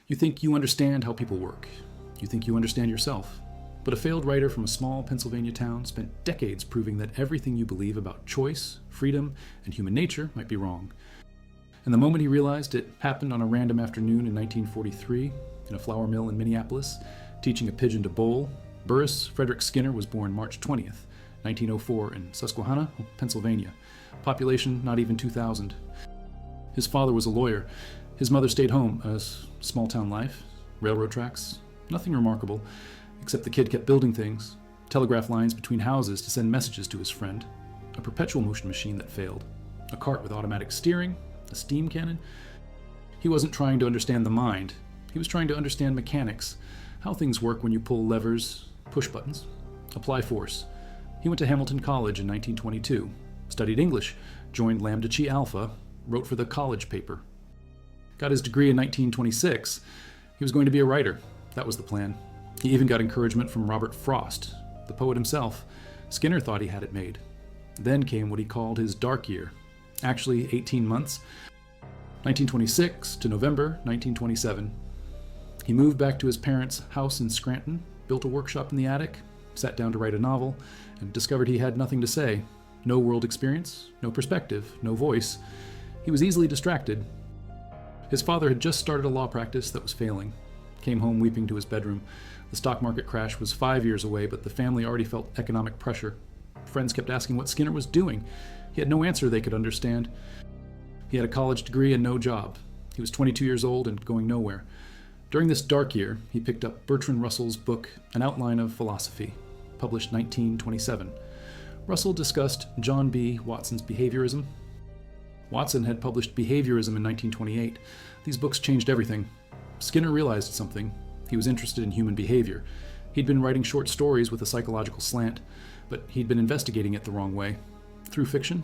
You think you understand how people work. You think you understand yourself. But a failed writer from a small Pennsylvania town spent decades proving that everything you believe about choice, freedom, and human nature might be wrong. And the moment he realized it happened on a random afternoon in 1943 in a flour mill in Minneapolis, teaching a pigeon to bowl, Burris Frederick Skinner was born March 20th, 1904 in Susquehanna, Pennsylvania. Population not even 2,000. His father was a lawyer. His mother stayed home. Small town life, railroad tracks, nothing remarkable, except the kid kept building things, telegraph lines between houses to send messages to his friend, a perpetual motion machine that failed, a cart with automatic steering, a steam cannon. He wasn't trying to understand the mind. He was trying to understand mechanics, how things work when you pull levers, push buttons, apply force. He went to Hamilton College in 1922, studied English, joined Lambda Chi Alpha, wrote for the college paper. Got his degree in 1926. He was going to be a writer. That was the plan. He even got encouragement from Robert Frost, the poet himself. Skinner thought he had it made. Then came what he called his dark year. Actually, 18 months. 1926 to November 1927. He moved back to his parents' house in Scranton, built a workshop in the attic, sat down to write a novel, and discovered he had nothing to say. No world experience, no perspective, no voice. He was easily distracted. His father had just started a law practice that was failing. Came home weeping to his bedroom. The stock market crash was 5 years away, but the family already felt economic pressure. Friends kept asking what Skinner was doing. He had no answer they could understand. He had a college degree and no job. He was 22 years old and going nowhere. During this dark year, he picked up Bertrand Russell's book, An Outline of Philosophy, published 1927. Russell discussed John B. Watson's behaviorism. Watson had published Behaviorism in 1928. These books changed everything. Skinner realized something. He was interested in human behavior. He'd been writing short stories with a psychological slant, but he'd been investigating it the wrong way. Through fiction,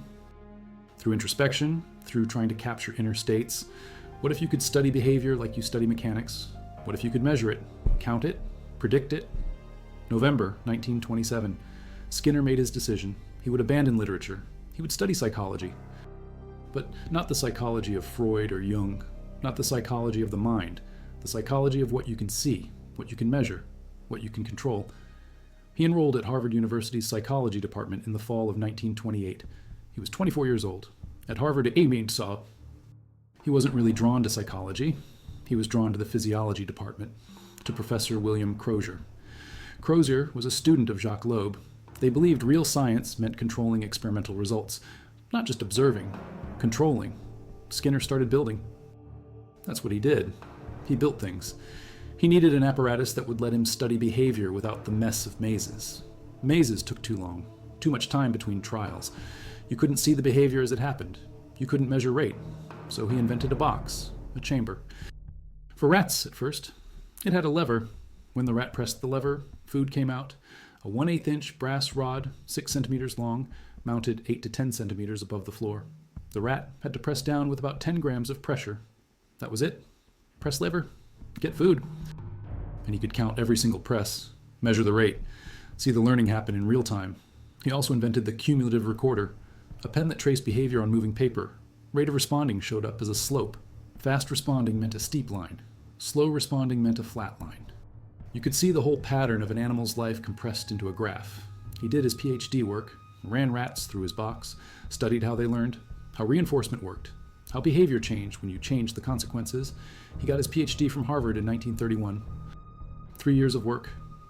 through introspection, through trying to capture inner states. What if you could study behavior like you study mechanics? What if you could measure it, count it, predict it? November 1927. Skinner made his decision. He would abandon literature. He would study psychology. But not the psychology of Freud or Jung, not the psychology of the mind, the psychology of what you can see, what you can measure, what you can control. He enrolled at Harvard University's psychology department in the fall of 1928. He was 24 years old. At Harvard, he wasn't really drawn to psychology. He was drawn to the physiology department, to Professor William Crozier. Crozier was a student of Jacques Loeb. They believed real science meant controlling experimental results, not just observing, controlling. Skinner started building. That's what he did. He built things. He needed an apparatus that would let him study behavior without the mess of mazes. Mazes took too long, too much time between trials. You couldn't see the behavior as it happened. You couldn't measure rate. So he invented a box, a chamber. For rats at first. It had a lever. When the rat pressed the lever, food came out. A 1/8 inch brass rod, 6 centimeters long, mounted 8 to 10 centimeters above the floor. The rat had to press down with about 10 grams of pressure. That was it. Press lever, get food. And he could count every single press, measure the rate, see the learning happen in real time. He also invented the cumulative recorder, a pen that traced behavior on moving paper. Rate of responding showed up as a slope. Fast responding meant a steep line. Slow responding meant a flat line. You could see the whole pattern of an animal's life compressed into a graph. He did his PhD work, ran rats through his box, studied how they learned, how reinforcement worked, how behavior changed when you changed the consequences. He got his PhD from Harvard in 1931. 3 years of work,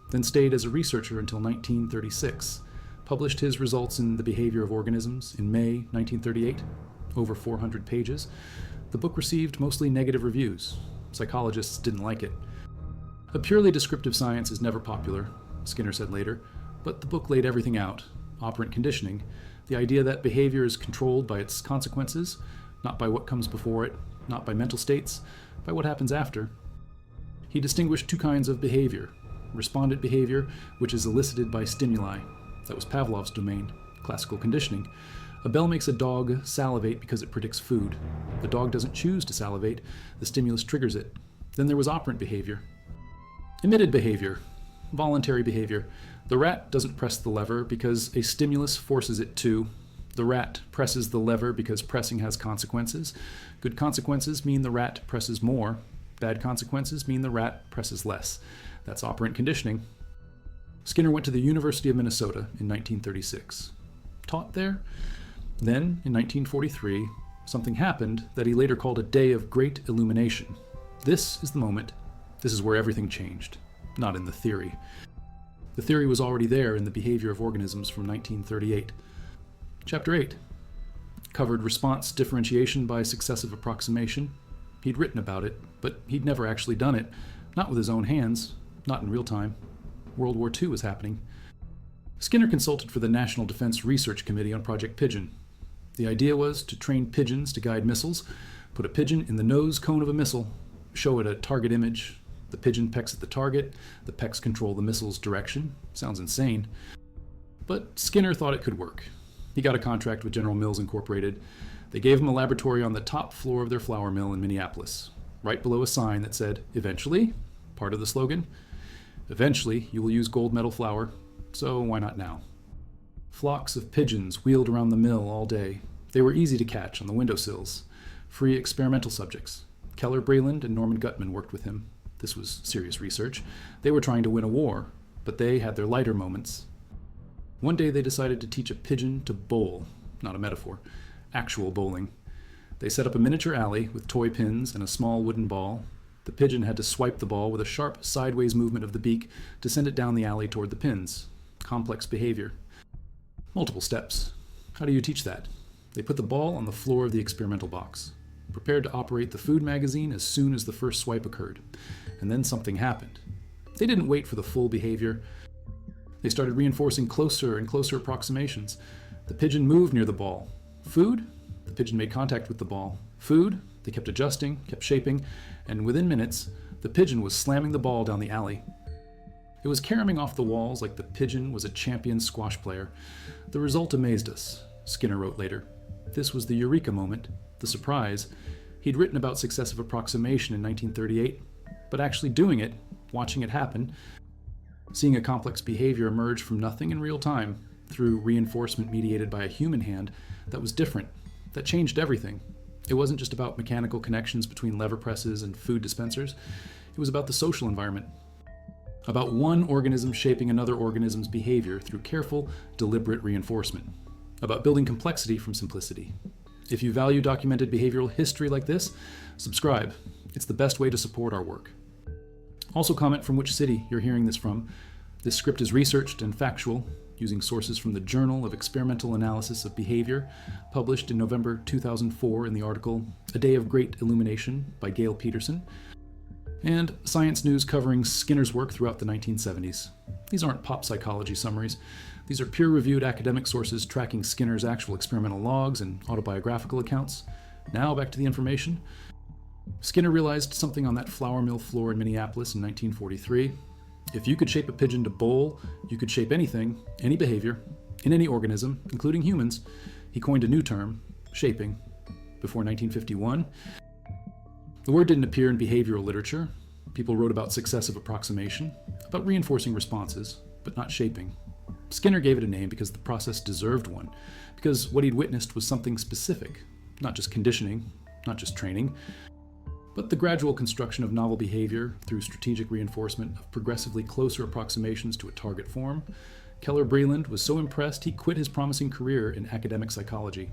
then stayed as a researcher until 1936. Published his results in The Behavior of Organisms in May 1938, over 400 pages. The book received mostly negative reviews. Psychologists didn't like it. A purely descriptive science is never popular, Skinner said later, but the book laid everything out. Operant conditioning, the idea that behavior is controlled by its consequences, not by what comes before it, not by mental states, by what happens after. He distinguished two kinds of behavior. Respondent behavior, which is elicited by stimuli. That was Pavlov's domain, classical conditioning. A bell makes a dog salivate because it predicts food. The dog doesn't choose to salivate, the stimulus triggers it. Then there was operant behavior. Emitted behavior, voluntary behavior. The rat doesn't press the lever because a stimulus forces it to. The rat presses the lever because pressing has consequences. Good consequences mean the rat presses more. Bad consequences mean the rat presses less. That's operant conditioning. Skinner went to the University of Minnesota in 1936. Taught there? Then, in 1943, something happened that he later called a day of great illumination. This is the moment. This is where everything changed. Not in the theory. The theory was already there in the behavior of organisms from 1938. Chapter 8 covered response differentiation by successive approximation. He'd written about it, but he'd never actually done it. Not with his own hands, not in real time. World War II was happening. Skinner consulted for the National Defense Research Committee on Project Pigeon. The idea was to train pigeons to guide missiles, put a pigeon in the nose cone of a missile, show it a target image. The pigeon pecks at the target, the pecks control the missile's direction. Sounds insane. But Skinner thought it could work. He got a contract with General Mills Incorporated. They gave him a laboratory on the top floor of their flour mill in Minneapolis, right below a sign that said, "Eventually," part of the slogan, "eventually you will use gold medal flour, so why not now?" Flocks of pigeons wheeled around the mill all day. They were easy to catch on the windowsills. Free experimental subjects. Keller Breland and Norman Gutman worked with him. This was serious research. They were trying to win a war, but they had their lighter moments. One day they decided to teach a pigeon to bowl, not a metaphor, actual bowling. They set up a miniature alley with toy pins and a small wooden ball. The pigeon had to swipe the ball with a sharp sideways movement of the beak to send it down the alley toward the pins. Complex behavior. Multiple steps. How do you teach that? They put the ball on the floor of the experimental box, prepared to operate the food magazine as soon as the first swipe occurred. And then something happened. They didn't wait for the full behavior. They started reinforcing closer and closer approximations. The pigeon moved near the ball. Food? The pigeon made contact with the ball. Food? They kept adjusting, kept shaping, and within minutes, the pigeon was slamming the ball down the alley. It was caromming off the walls like the pigeon was a champion squash player. The result amazed us, Skinner wrote later. This was the eureka moment, the surprise. He'd written about successive approximation in 1938, but actually doing it, watching it happen, seeing a complex behavior emerge from nothing in real time through reinforcement mediated by a human hand, that was different, that changed everything. It wasn't just about mechanical connections between lever presses and food dispensers. It was about the social environment, about one organism shaping another organism's behavior through careful, deliberate reinforcement, about building complexity from simplicity. If you value documented behavioral history like this, subscribe. It's the best way to support our work. Also comment from which city you're hearing this from. This script is researched and factual, using sources from the Journal of Experimental Analysis of Behavior, published in November 2004 in the article A Day of Great Illumination by Gail Peterson, and Science News covering Skinner's work throughout the 1970s. These aren't pop psychology summaries. These are peer-reviewed academic sources tracking Skinner's actual experimental logs and autobiographical accounts. Now back to the information. Skinner realized something on that flour mill floor in Minneapolis in 1943. If you could shape a pigeon to bowl, you could shape anything, any behavior, in any organism, including humans. He coined a new term, shaping. Before 1951, the word didn't appear in behavioral literature. People wrote about successive approximation, about reinforcing responses, but not shaping. Skinner gave it a name because the process deserved one, because what he'd witnessed was something specific, not just conditioning, not just training, but the gradual construction of novel behavior through strategic reinforcement of progressively closer approximations to a target form. Keller Breland was so impressed he quit his promising career in academic psychology.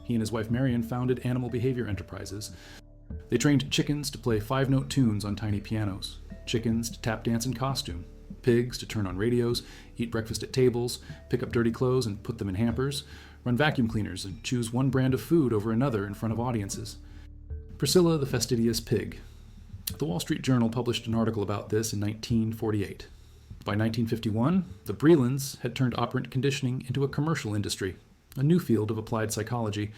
He and his wife Marion founded Animal Behavior Enterprises. They trained chickens to play 5-note tunes on tiny pianos, chickens to tap dance in costume, pigs to turn on radios, eat breakfast at tables, pick up dirty clothes and put them in hampers, run vacuum cleaners and choose one brand of food over another in front of audiences. Priscilla the Fastidious Pig. The Wall Street Journal published an article about this in 1948. By 1951, the Brelands had turned operant conditioning into a commercial industry, a new field of applied psychology,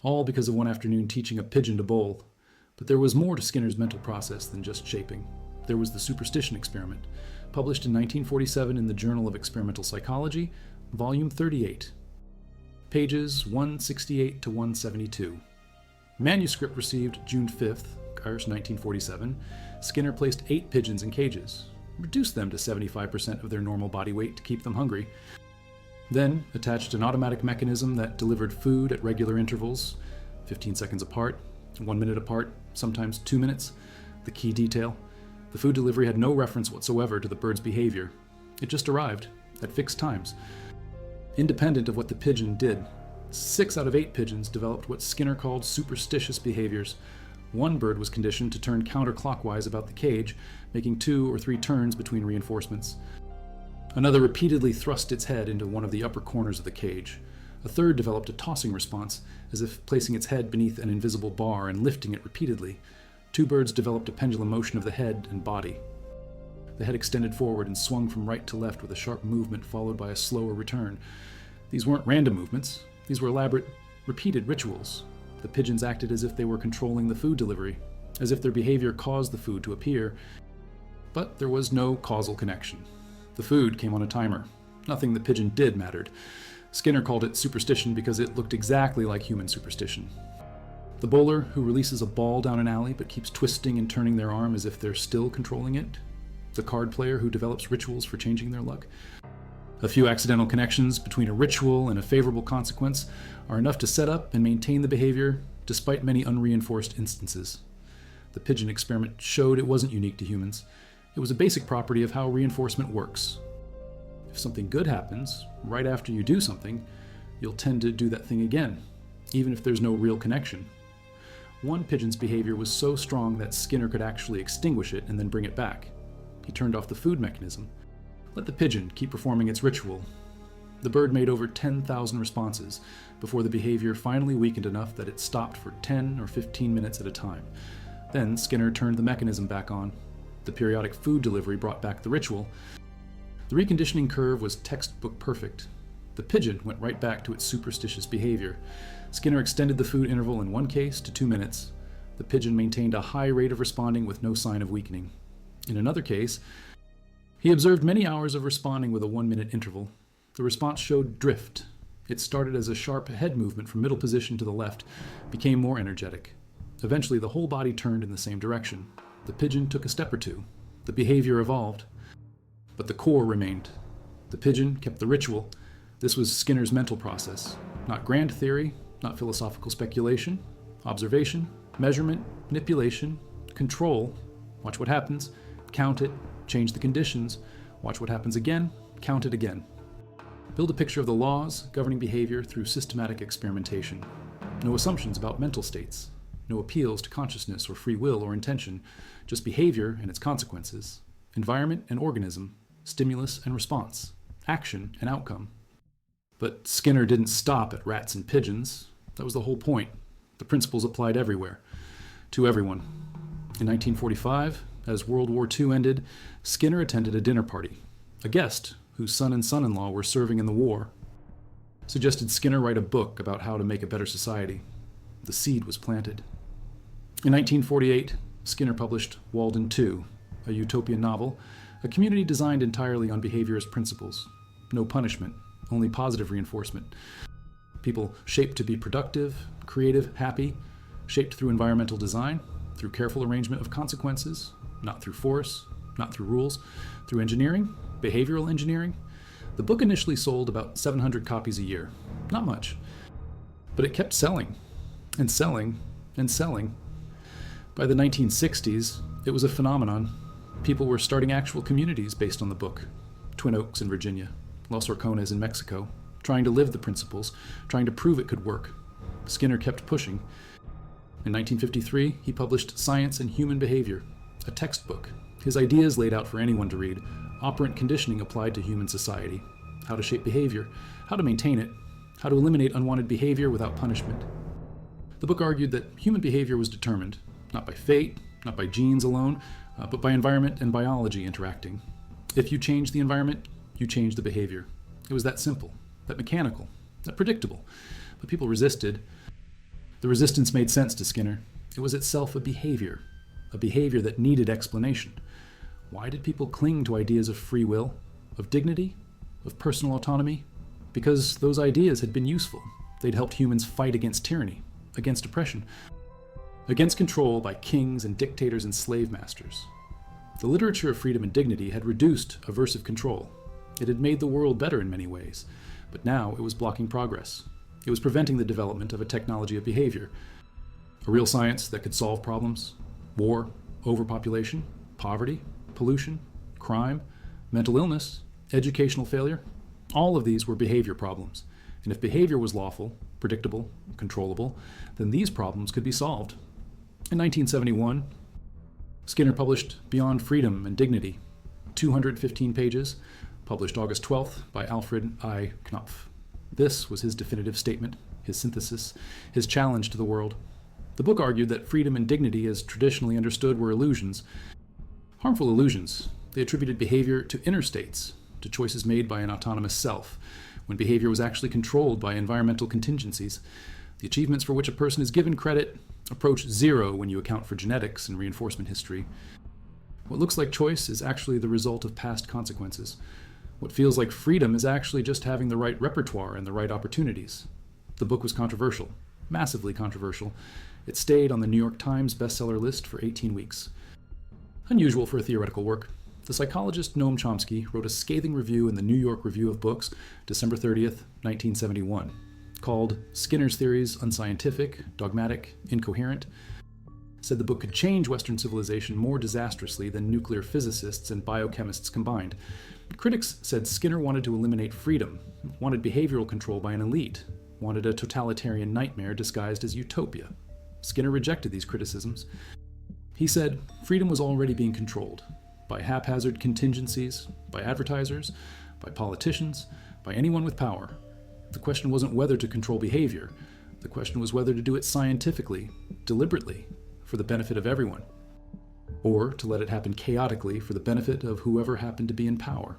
all because of one afternoon teaching a pigeon to bowl. But there was more to Skinner's mental process than just shaping. There was the superstition experiment, published in 1947 in the Journal of Experimental Psychology, volume 38, pages 168 to 172. Manuscript received June 5th, 1947. Skinner placed 8 pigeons in cages, reduced them to 75% of their normal body weight to keep them hungry, then attached an automatic mechanism that delivered food at regular intervals, 15 seconds apart, 1 minute apart, sometimes 2 minutes. The key detail? The food delivery had no reference whatsoever to the bird's behavior. It just arrived, at fixed times. Independent of what the pigeon did, 6 out of 8 pigeons developed what Skinner called superstitious behaviors. One bird was conditioned to turn counterclockwise about the cage, making 2 or 3 turns between reinforcements. Another repeatedly thrust its head into one of the upper corners of the cage. A third developed a tossing response, as if placing its head beneath an invisible bar and lifting it repeatedly. 2 birds developed a pendulum motion of the head and body. The head extended forward and swung from right to left with a sharp movement followed by a slower return. These weren't random movements. These were elaborate, repeated rituals. The pigeons acted as if they were controlling the food delivery, as if their behavior caused the food to appear. But there was no causal connection. The food came on a timer. Nothing the pigeon did mattered. Skinner called it superstition because it looked exactly like human superstition. The bowler who releases a ball down an alley but keeps twisting and turning their arm as if they're still controlling it. The card player who develops rituals for changing their luck. A few accidental connections between a ritual and a favorable consequence are enough to set up and maintain the behavior, despite many unreinforced instances. The pigeon experiment showed it wasn't unique to humans. It was a basic property of how reinforcement works. If something good happens, right after you do something, you'll tend to do that thing again, even if there's no real connection. One pigeon's behavior was so strong that Skinner could actually extinguish it and then bring it back. He turned off the food mechanism. Let the pigeon keep performing its ritual. The bird made over 10,000 responses before the behavior finally weakened enough that it stopped for 10 or 15 minutes at a time. Then Skinner turned the mechanism back on. The periodic food delivery brought back the ritual. The reconditioning curve was textbook perfect. The pigeon went right back to its superstitious behavior. Skinner extended the food interval in one case to 2 minutes. The pigeon maintained a high rate of responding with no sign of weakening. In another case, he observed many hours of responding with a 1-minute interval. The response showed drift. It started as a sharp head movement from middle position to the left, became more energetic. Eventually, the whole body turned in the same direction. The pigeon took a step or two. The behavior evolved. But the core remained. The pigeon kept the ritual. This was Skinner's mental process. Not grand theory, not philosophical speculation. Observation, measurement, manipulation, control. Watch what happens. Count it. Change the conditions. Watch what happens again. Count it again. Build a picture of the laws governing behavior through systematic experimentation. No assumptions about mental states. No appeals to consciousness or free will or intention. Just behavior and its consequences. Environment and organism. Stimulus and response. Action and outcome. But Skinner didn't stop at rats and pigeons. That was the whole point. The principles applied everywhere. To everyone. In 1945, as World War II ended, Skinner attended a dinner party. A guest, whose son and son-in-law were serving in the war, suggested Skinner write a book about how to make a better society. The seed was planted. In 1948, Skinner published Walden 2, a utopian novel, a community designed entirely on behaviorist principles. No punishment, only positive reinforcement. People shaped to be productive, creative, happy, shaped through environmental design, through careful arrangement of consequences, not through force, not through rules, through engineering, behavioral engineering. The book initially sold about 700 copies a year. Not much. But it kept selling, and selling, and selling. By the 1960s, it was a phenomenon. People were starting actual communities based on the book. Twin Oaks in Virginia, Los Orcones in Mexico, trying to live the principles, trying to prove it could work. Skinner kept pushing. In 1953, he published Science and Human Behavior, a textbook. His ideas laid out for anyone to read, operant conditioning applied to human society, how to shape behavior, how to maintain it, how to eliminate unwanted behavior without punishment. The book argued that human behavior was determined, not by fate, not by genes alone, but by environment and biology interacting. If you change the environment, you change the behavior. It was that simple, that mechanical, that predictable. But people resisted. The resistance made sense to Skinner. It was itself a behavior that needed explanation. Why did people cling to ideas of free will, of dignity, of personal autonomy? Because those ideas had been useful. They'd helped humans fight against tyranny, against oppression, against control by kings and dictators and slave masters. The literature of freedom and dignity had reduced aversive control. It had made the world better in many ways, but now it was blocking progress. It was preventing the development of a technology of behavior, a real science that could solve problems. War, overpopulation, poverty, pollution, crime, mental illness, educational failure. All of these were behavior problems. And if behavior was lawful, predictable, controllable, then these problems could be solved. In 1971, Skinner published Beyond Freedom and Dignity, 215 pages, published August 12th by Alfred I. Knopf. This was his definitive statement, his synthesis, his challenge to the world. The book argued that freedom and dignity, as traditionally understood, were illusions. Harmful illusions. They attributed behavior to inner states, to choices made by an autonomous self, when behavior was actually controlled by environmental contingencies. The achievements for which a person is given credit approach zero when you account for genetics and reinforcement history. What looks like choice is actually the result of past consequences. What feels like freedom is actually just having the right repertoire and the right opportunities. The book was controversial, massively controversial. It stayed on the New York Times bestseller list for 18 weeks. Unusual for a theoretical work. The psychologist Noam Chomsky wrote a scathing review in the New York Review of Books, December 30th, 1971, called Skinner's Theories Unscientific, Dogmatic, Incoherent. Said the book could change Western civilization more disastrously than nuclear physicists and biochemists combined. Critics said Skinner wanted to eliminate freedom, wanted behavioral control by an elite, wanted a totalitarian nightmare disguised as utopia. Skinner rejected these criticisms. He said freedom was already being controlled by haphazard contingencies, by advertisers, by politicians, by anyone with power. The question wasn't whether to control behavior. The question was whether to do it scientifically, deliberately, for the benefit of everyone, or to let it happen chaotically for the benefit of whoever happened to be in power.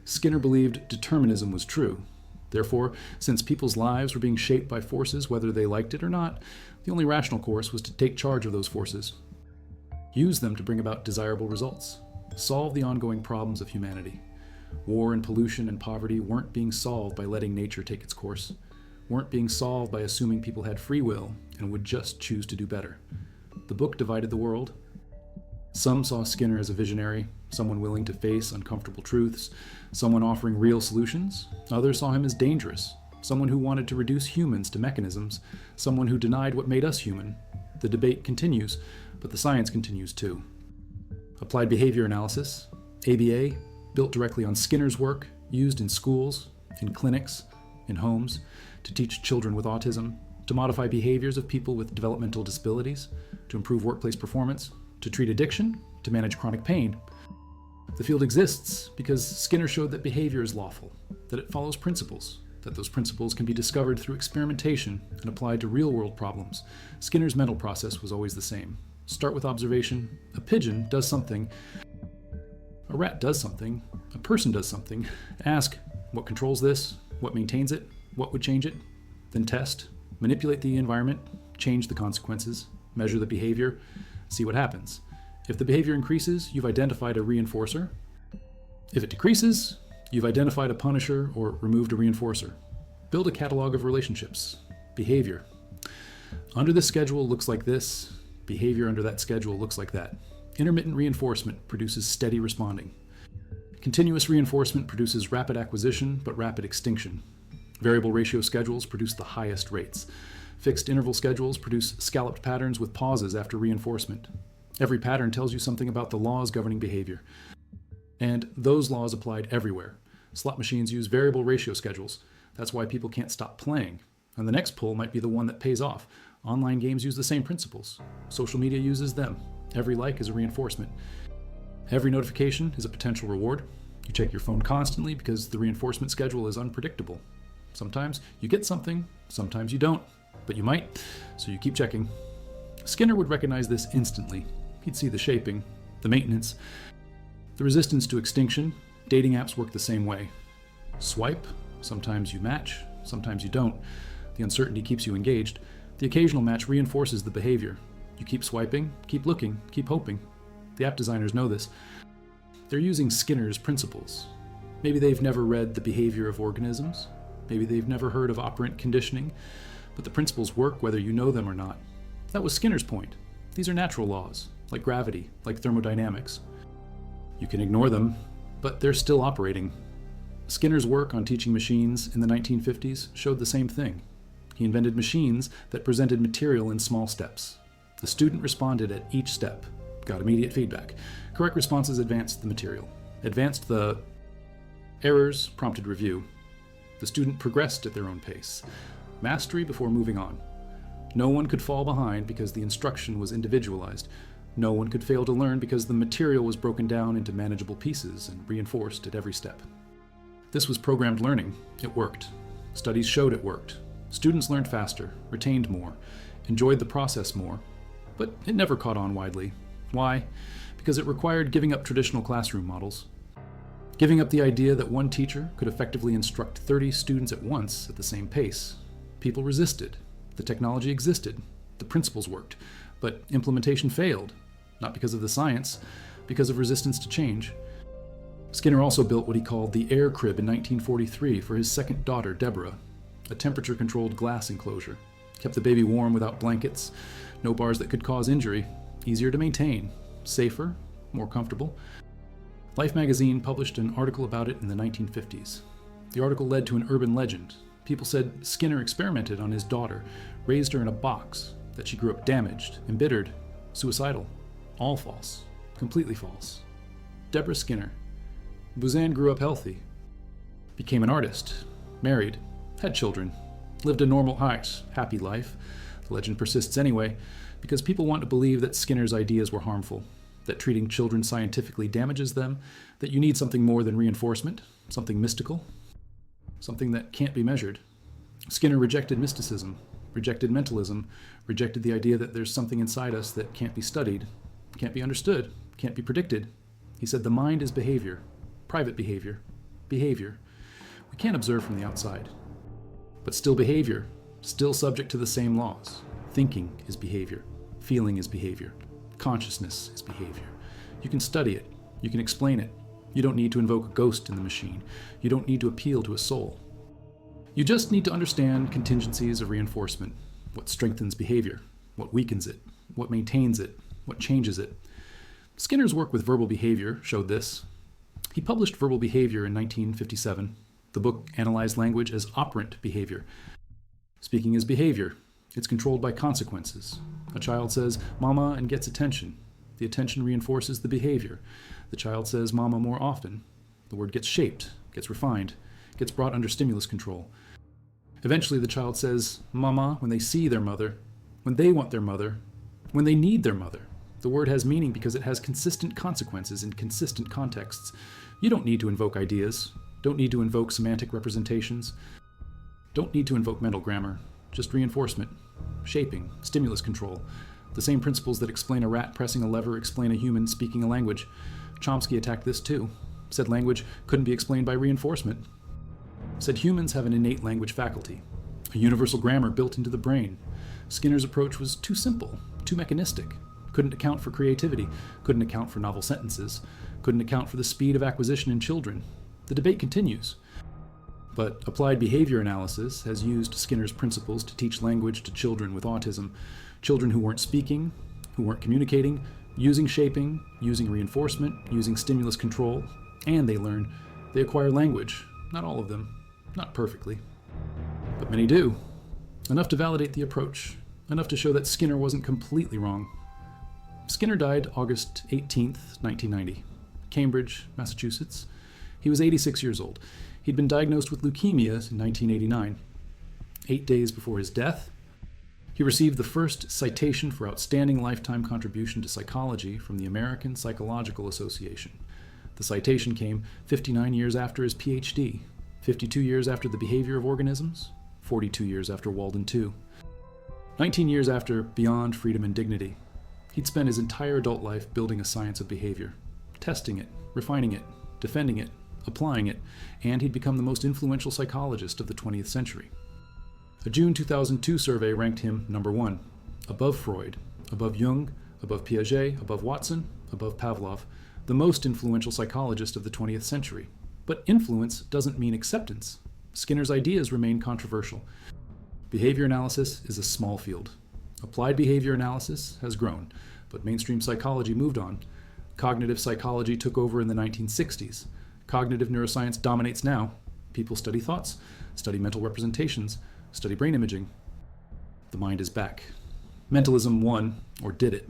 Skinner believed determinism was true. Therefore, since people's lives were being shaped by forces whether they liked it or not, the only rational course was to take charge of those forces, use them to bring about desirable results, solve the ongoing problems of humanity. War and pollution and poverty weren't being solved by letting nature take its course, weren't being solved by assuming people had free will and would just choose to do better. The book divided the world. Some saw Skinner as a visionary, someone willing to face uncomfortable truths, someone offering real solutions. Others saw him as dangerous, someone who wanted to reduce humans to mechanisms, someone who denied what made us human. The debate continues, but the science continues too. Applied behavior analysis, ABA, built directly on Skinner's work, used in schools, in clinics, in homes, to teach children with autism, to modify behaviors of people with developmental disabilities, to improve workplace performance, to treat addiction, to manage chronic pain. The field exists because Skinner showed that behavior is lawful, that it follows principles, that those principles can be discovered through experimentation and applied to real-world problems. Skinner's mental process was always the same. Start with observation. A pigeon does something. A rat does something. A person does something. Ask, what controls this? What maintains it? What would change it? Then test. Manipulate the environment. Change the consequences. Measure the behavior. See what happens. If the behavior increases, you've identified a reinforcer. If it decreases, you've identified a punisher or removed a reinforcer. Build a catalog of relationships. Behavior. Under this schedule looks like this. Behavior under that schedule looks like that. Intermittent reinforcement produces steady responding. Continuous reinforcement produces rapid acquisition but rapid extinction. Variable ratio schedules produce the highest rates. Fixed interval schedules produce scalloped patterns with pauses after reinforcement. Every pattern tells you something about the laws governing behavior. And those laws applied everywhere. Slot machines use variable ratio schedules. That's why people can't stop playing. And the next pull might be the one that pays off. Online games use the same principles. Social media uses them. Every like is a reinforcement. Every notification is a potential reward. You check your phone constantly because the reinforcement schedule is unpredictable. Sometimes you get something, sometimes you don't, but you might, so you keep checking. Skinner would recognize this instantly. He'd see the shaping, the maintenance, the resistance to extinction. Dating apps work the same way. Swipe, sometimes you match, sometimes you don't. The uncertainty keeps you engaged. The occasional match reinforces the behavior. You keep swiping, keep looking, keep hoping. The app designers know this. They're using Skinner's principles. Maybe they've never read The Behavior of Organisms. Maybe they've never heard of operant conditioning, but the principles work whether you know them or not. That was Skinner's point. These are natural laws, like gravity, like thermodynamics. You can ignore them, but they're still operating. Skinner's work on teaching machines in the 1950s showed the same thing. He invented machines that presented material in small steps. The student responded at each step, Got immediate feedback. Correct responses advanced the material. Advanced the errors, prompted review. The student progressed at their own pace. Mastery before moving on. No one could fall behind because the instruction was individualized. No one could fail to learn because the material was broken down into manageable pieces and reinforced at every step. This was programmed learning. It worked. Studies showed it worked. Students learned faster, retained more, enjoyed the process more, but it never caught on widely. Why? Because it required giving up traditional classroom models. Giving up the idea that one teacher could effectively instruct 30 students at once at the same pace. People resisted. The technology existed. The principles worked. But implementation failed. Not because of the science, because of resistance to change. Skinner also built what he called the air crib in 1943 for his second daughter, Deborah, a temperature-controlled glass enclosure. Kept the baby warm without blankets, no bars that could cause injury, easier to maintain, safer, more comfortable. Life magazine published an article about it in the 1950s. The article led to an urban legend. People said Skinner experimented on his daughter, raised her in a box, that she grew up damaged, embittered, suicidal. All false. Completely false. Deborah Skinner. Buzan grew up healthy. Became an artist. Married. Had children. Lived a normal, happy life. The legend persists anyway, because people want to believe that Skinner's ideas were harmful, that treating children scientifically damages them, that you need something more than reinforcement, something mystical, something that can't be measured. Skinner rejected mysticism, rejected mentalism, rejected the idea that there's something inside us that can't be studied, can't be understood, can't be predicted. He said the mind is behavior, private behavior, behavior. We can't observe from the outside. But still behavior, still subject to the same laws. Thinking is behavior, feeling is behavior, consciousness is behavior. You can study it, you can explain it. You don't need to invoke a ghost in the machine. You don't need to appeal to a soul. You just need to understand contingencies of reinforcement, what strengthens behavior, what weakens it, what maintains it, what changes it. Skinner's work with verbal behavior showed this. He published Verbal Behavior in 1957. The book analyzed language as operant behavior. Speaking is behavior. It's controlled by consequences. A child says, "Mama," and gets attention. The attention reinforces the behavior. The child says, "Mama," more often. The word gets shaped, gets refined, gets brought under stimulus control. Eventually the child says, "Mama," when they see their mother, when they want their mother, when they need their mother. The word has meaning because it has consistent consequences in consistent contexts. You don't need to invoke ideas. Don't need to invoke semantic representations. Don't need to invoke mental grammar. Just reinforcement, shaping, stimulus control. The same principles that explain a rat pressing a lever explain a human speaking a language. Chomsky attacked this too. Said language couldn't be explained by reinforcement. Said humans have an innate language faculty, a universal grammar built into the brain. Skinner's approach was too simple, too mechanistic. Couldn't account for creativity, couldn't account for novel sentences, couldn't account for the speed of acquisition in children. The debate continues. But applied behavior analysis has used Skinner's principles to teach language to children with autism, children who weren't speaking, who weren't communicating, using shaping, using reinforcement, using stimulus control, and they learn. They acquire language. Not all of them, not perfectly. But many do. Enough to validate the approach, enough to show that Skinner wasn't completely wrong. Skinner died August 18th, 1990, Cambridge, Massachusetts. He was 86 years old. He'd been diagnosed with leukemia in 1989. 8 days before his death, he received the first citation for outstanding lifetime contribution to psychology from the American Psychological Association. The citation came 59 years after his PhD, 52 years after The Behavior of Organisms, 42 years after Walden II, 19 years after Beyond Freedom and Dignity. He'd spent his entire adult life building a science of behavior, testing it, refining it, defending it, applying it, and he'd become the most influential psychologist of the 20th century. A June 2002 survey ranked him number 1, above Freud, above Jung, above Piaget, above Watson, above Pavlov, the most influential psychologist of the 20th century. But influence doesn't mean acceptance. Skinner's ideas remain controversial. Behavior analysis is a small field. Applied behavior analysis has grown, but mainstream psychology moved on. Cognitive psychology took over in the 1960s. Cognitive neuroscience dominates now. People study thoughts, study mental representations, study brain imaging. The mind is back. Mentalism won, or did it.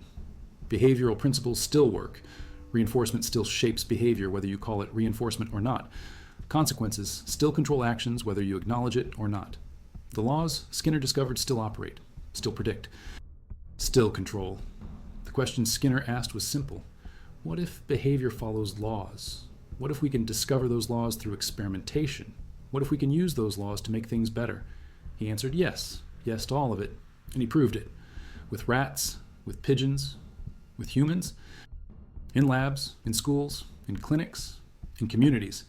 Behavioral principles still work. Reinforcement still shapes behavior, whether you call it reinforcement or not. Consequences still control actions, whether you acknowledge it or not. The laws Skinner discovered still operate, still predict, still control. The question Skinner asked was simple. What if behavior follows laws? What if we can discover those laws through experimentation? What if we can use those laws to make things better? He answered yes to all of it, and he proved it. With rats, with pigeons, with humans, in labs, in schools, in clinics, in communities.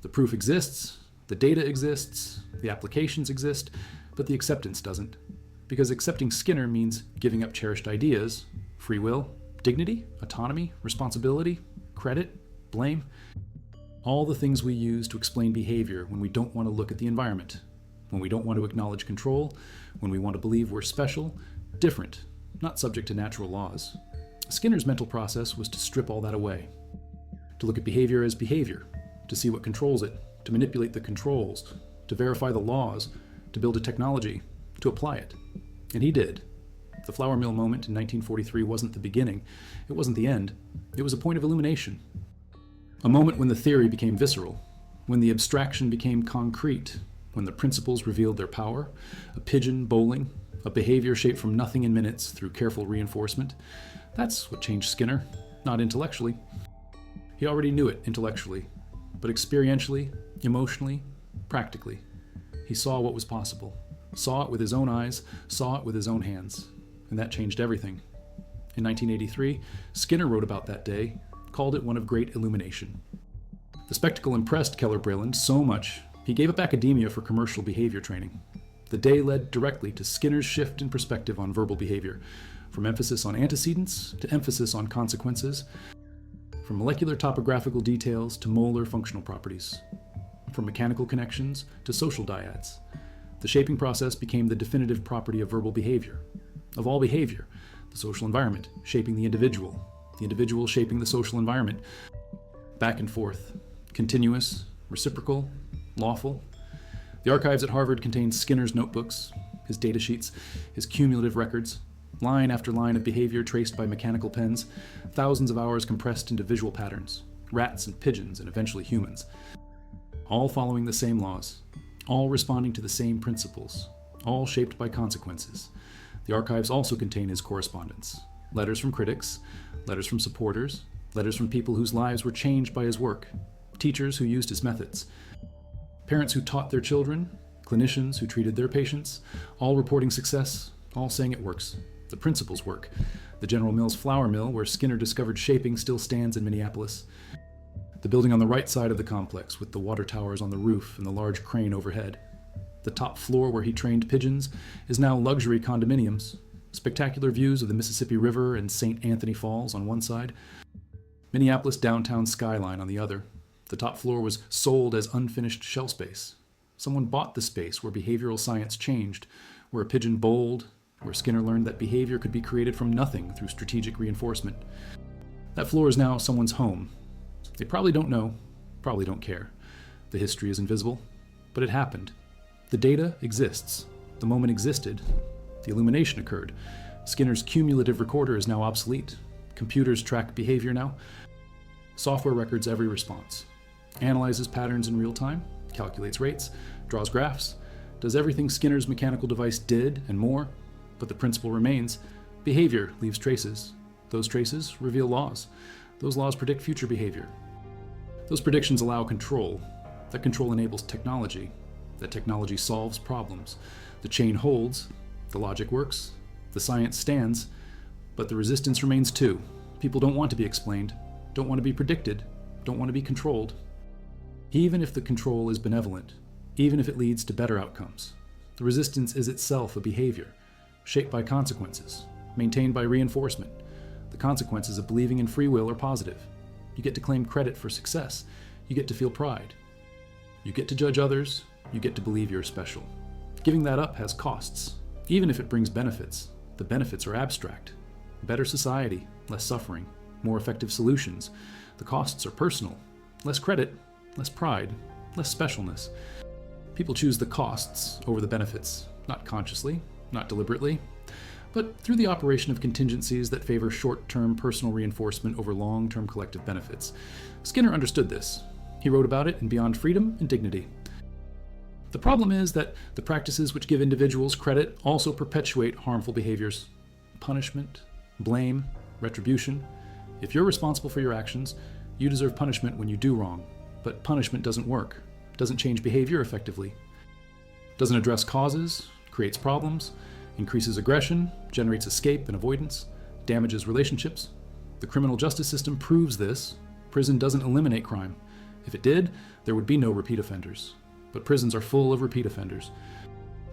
The proof exists, the data exists, the applications exist, but the acceptance doesn't. Because accepting Skinner means giving up cherished ideas, free will, dignity, autonomy, responsibility, credit, blame. All the things we use to explain behavior when we don't want to look at the environment, when we don't want to acknowledge control, when we want to believe we're special, different, not subject to natural laws. Skinner's mental process was to strip all that away, to look at behavior as behavior, to see what controls it, to manipulate the controls, to verify the laws, to build a technology, to apply it. And he did. The flour mill moment in 1943 wasn't the beginning. It wasn't the end. It was a point of illumination. A moment when the theory became visceral, when the abstraction became concrete, when the principles revealed their power, a pigeon bowling, a behavior shaped from nothing in minutes through careful reinforcement. That's what changed Skinner, not intellectually. He already knew it intellectually, but experientially, emotionally, practically. He saw what was possible, saw it with his own eyes, saw it with his own hands, and that changed everything. In 1983, Skinner wrote about that day, called it one of great illumination. The spectacle impressed Keller Breland so much, he gave up academia for commercial behavior training. The day led directly to Skinner's shift in perspective on verbal behavior, from emphasis on antecedents to emphasis on consequences, from molecular topographical details to molar functional properties, from mechanical connections to social dyads. The shaping process became the definitive property of verbal behavior. Of all behavior, the social environment shaping the individual shaping the social environment. Back and forth, continuous, reciprocal, lawful. The archives at Harvard contain Skinner's notebooks, his data sheets, his cumulative records, line after line of behavior traced by mechanical pens, thousands of hours compressed into visual patterns, rats and pigeons and eventually humans. All following the same laws, all responding to the same principles, all shaped by consequences. The archives also contain his correspondence, letters from critics, letters from supporters, letters from people whose lives were changed by his work, teachers who used his methods, parents who taught their children, clinicians who treated their patients, all reporting success, all saying it works. The principles work. The General Mills flour mill, where Skinner discovered shaping, still stands in Minneapolis. The building on the right side of the complex, with the water towers on the roof and the large crane overhead. The top floor where he trained pigeons is now luxury condominiums. Spectacular views of the Mississippi River and St. Anthony Falls on one side. Minneapolis downtown skyline on the other. The top floor was sold as unfinished shell space. Someone bought the space where behavioral science changed, where a pigeon bowled, where Skinner learned that behavior could be created from nothing through strategic reinforcement. That floor is now someone's home. They probably don't know, probably don't care. The history is invisible, but it happened. The data exists. The moment existed. The illumination occurred. Skinner's cumulative recorder is now obsolete. Computers track behavior now. Software records every response. Analyzes patterns in real time, calculates rates, draws graphs, does everything Skinner's mechanical device did and more, but the principle remains. Behavior leaves traces. Those traces reveal laws. Those laws predict future behavior. Those predictions allow control. That control enables technology. That technology solves problems. The chain holds, the logic works, the science stands, but the resistance remains too. People don't want to be explained, don't want to be predicted, don't want to be controlled. Even if the control is benevolent, even if it leads to better outcomes, the resistance is itself a behavior, shaped by consequences, maintained by reinforcement. The consequences of believing in free will are positive. You get to claim credit for success. You get to feel pride. You get to judge others. You get to believe you're special. Giving that up has costs, even if it brings benefits. The benefits are abstract. Better society, less suffering, more effective solutions. The costs are personal. Less credit, less pride, less specialness. People choose the costs over the benefits, not consciously, not deliberately. but through the operation of contingencies that favor short-term personal reinforcement over long-term collective benefits. Skinner understood this. He wrote about it in Beyond Freedom and Dignity. The problem is that the practices which give individuals credit also perpetuate harmful behaviors. Punishment, blame, retribution. If you're responsible for your actions, you deserve punishment when you do wrong. But punishment doesn't work, doesn't change behavior effectively, doesn't address causes, creates problems, increases aggression, generates escape and avoidance, damages relationships. The criminal justice system proves this. Prison doesn't eliminate crime. If it did, there would be no repeat offenders. But prisons are full of repeat offenders.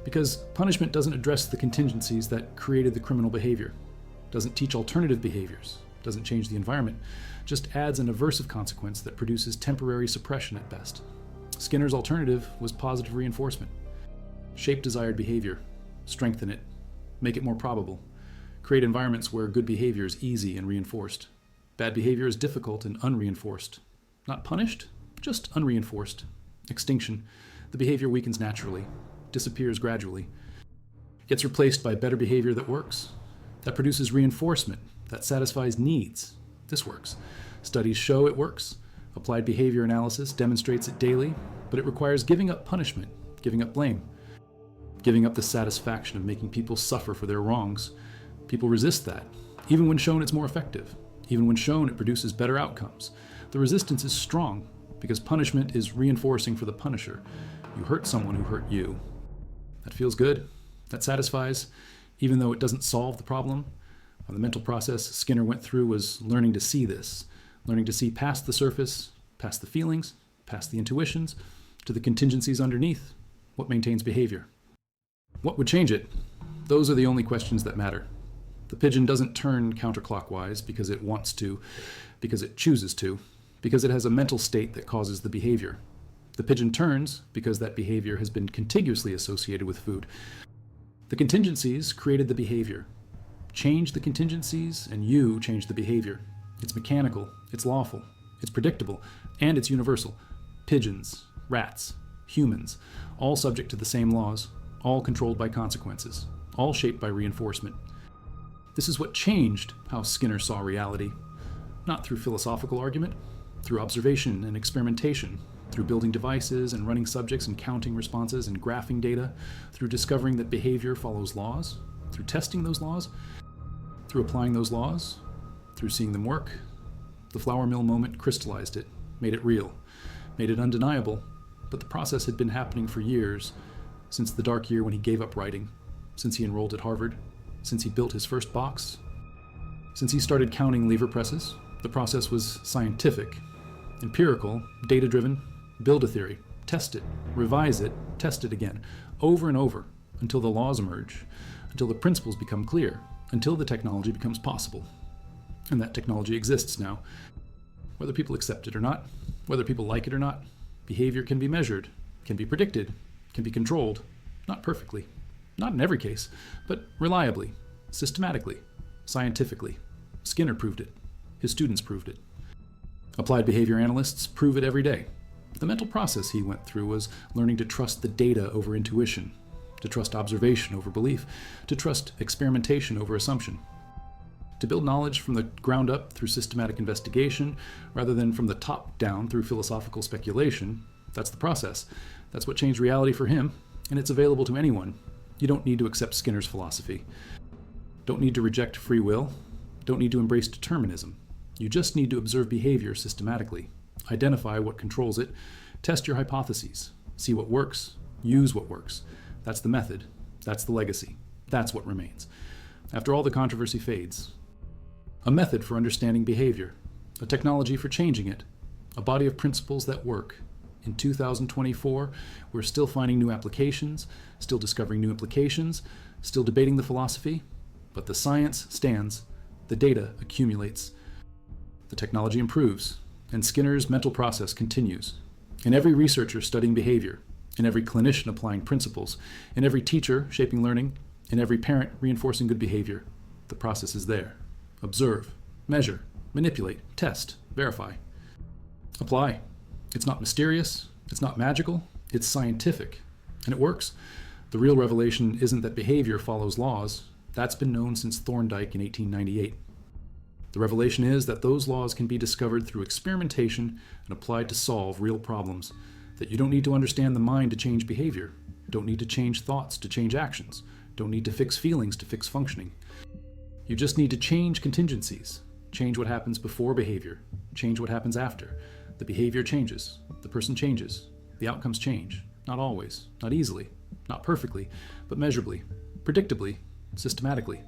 Because punishment doesn't address the contingencies that created the criminal behavior, doesn't teach alternative behaviors, doesn't change the environment, just adds an aversive consequence that produces temporary suppression at best. Skinner's alternative was positive reinforcement. Shape desired behavior, strengthen it, make it more probable, create environments where good behavior is easy and reinforced. Bad behavior is difficult and unreinforced. Not punished, just unreinforced. Extinction. The behavior weakens naturally, disappears gradually, gets replaced by better behavior that works, that produces reinforcement, that satisfies needs. This works. Studies show it works. Applied behavior analysis demonstrates it daily, but it requires giving up punishment, giving up blame, giving up the satisfaction of making people suffer for their wrongs. People resist that, even when shown it's more effective, even when shown it produces better outcomes. The resistance is strong because punishment is reinforcing for the punisher. You hurt someone who hurt you. That feels good. That satisfies, even though it doesn't solve the problem. The mental process Skinner went through was learning to see this, learning to see past the surface, past the feelings, past the intuitions, to the contingencies underneath, what maintains behavior. What would change it? Those are the only questions that matter. The pigeon doesn't turn counterclockwise because it wants to, because it chooses to, because it has a mental state that causes the behavior. The pigeon turns because that behavior has been contiguously associated with food. The contingencies created the behavior. Change the contingencies and you change the behavior. It's mechanical, it's lawful, it's predictable, and it's universal. Pigeons, rats, humans, all subject to the same laws, all controlled by consequences, all shaped by reinforcement. This is what changed how Skinner saw reality, not through philosophical argument, through observation and experimentation, through building devices and running subjects and counting responses and graphing data, through discovering that behavior follows laws, through testing those laws, through applying those laws, through seeing them work. The flour mill moment crystallized it, made it real, made it undeniable, but the process had been happening for years, since the dark year when he gave up writing, since he enrolled at Harvard, since he built his first box, since he started counting lever presses. The process was scientific, empirical, data-driven. Build a theory, test it, revise it, test it again, over and over, until the laws emerge, until the principles become clear, until the technology becomes possible. And that technology exists now. Whether people accept it or not, whether people like it or not, behavior can be measured, can be predicted, can be controlled, not perfectly, not in every case, but reliably, systematically, scientifically. Skinner proved it. His students proved it. Applied behavior analysts prove it every day. The mental process he went through was learning to trust the data over intuition, to trust observation over belief, to trust experimentation over assumption. To build knowledge from the ground up through systematic investigation, rather than from the top down through philosophical speculation, that's the process. That's what changed reality for him, and it's available to anyone. You don't need to accept Skinner's philosophy. Don't need to reject free will. Don't need to embrace determinism. You just need to observe behavior systematically, identify what controls it, test your hypotheses, see what works, use what works. That's the method. That's the legacy. That's what remains. After all the controversy fades. A method for understanding behavior, a technology for changing it, a body of principles that work. In 2024, we're still finding new applications, still discovering new implications, still debating the philosophy, but the science stands, the data accumulates. The technology improves, and Skinner's mental process continues. In every researcher studying behavior, in every clinician applying principles, in every teacher shaping learning, in every parent reinforcing good behavior, the process is there. Observe, measure, manipulate, test, verify. Apply. It's not mysterious, it's not magical, it's scientific, and it works. The real revelation isn't that behavior follows laws, That's been known since Thorndike in 1898. The revelation is that those laws can be discovered through experimentation and applied to solve real problems, that you don't need to understand the mind to change behavior, don't need to change thoughts to change actions, don't need to fix feelings to fix functioning. You just need to change contingencies, change what happens before behavior, change what happens after. The behavior changes, the person changes, the outcomes change. Not always, not easily, not perfectly, but measurably, predictably, systematically.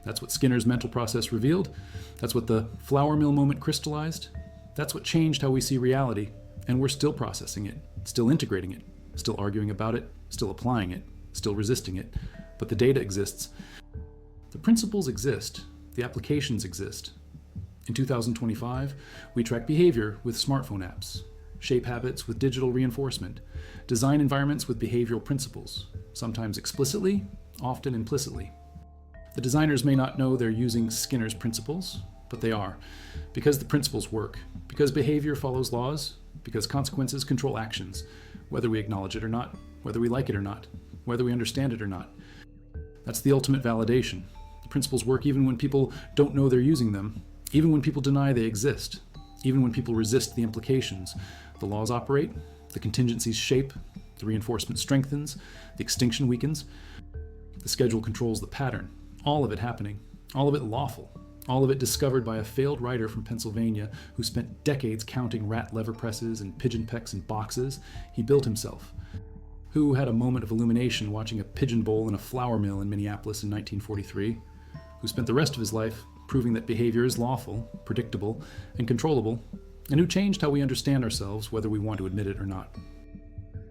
That's what Skinner's mental process revealed. That's what the flour mill moment crystallized. That's what changed how we see reality, and we're still processing it, still integrating it, still arguing about it, still applying it, still resisting it. But the data exists. The principles exist. The applications exist. In 2025, we track behavior with smartphone apps, shape habits with digital reinforcement, design environments with behavioral principles, sometimes explicitly, often implicitly. The designers may not know they're using Skinner's principles, but they are, because the principles work, because behavior follows laws, because consequences control actions, whether we acknowledge it or not, whether we like it or not, whether we understand it or not. That's the ultimate validation. The principles work even when people don't know they're using them, even when people deny they exist, even when people resist the implications. The laws operate, the contingencies shape, the reinforcement strengthens, the extinction weakens. The schedule controls the pattern, all of it happening, all of it lawful, all of it discovered by a failed writer from Pennsylvania who spent decades counting rat lever presses and pigeon pecks and boxes. He built himself. Who had a moment of illumination watching a pigeon bowl in a flour mill in Minneapolis in 1943, who spent the rest of his life proving that behavior is lawful, predictable, and controllable, and who changed how we understand ourselves whether we want to admit it or not.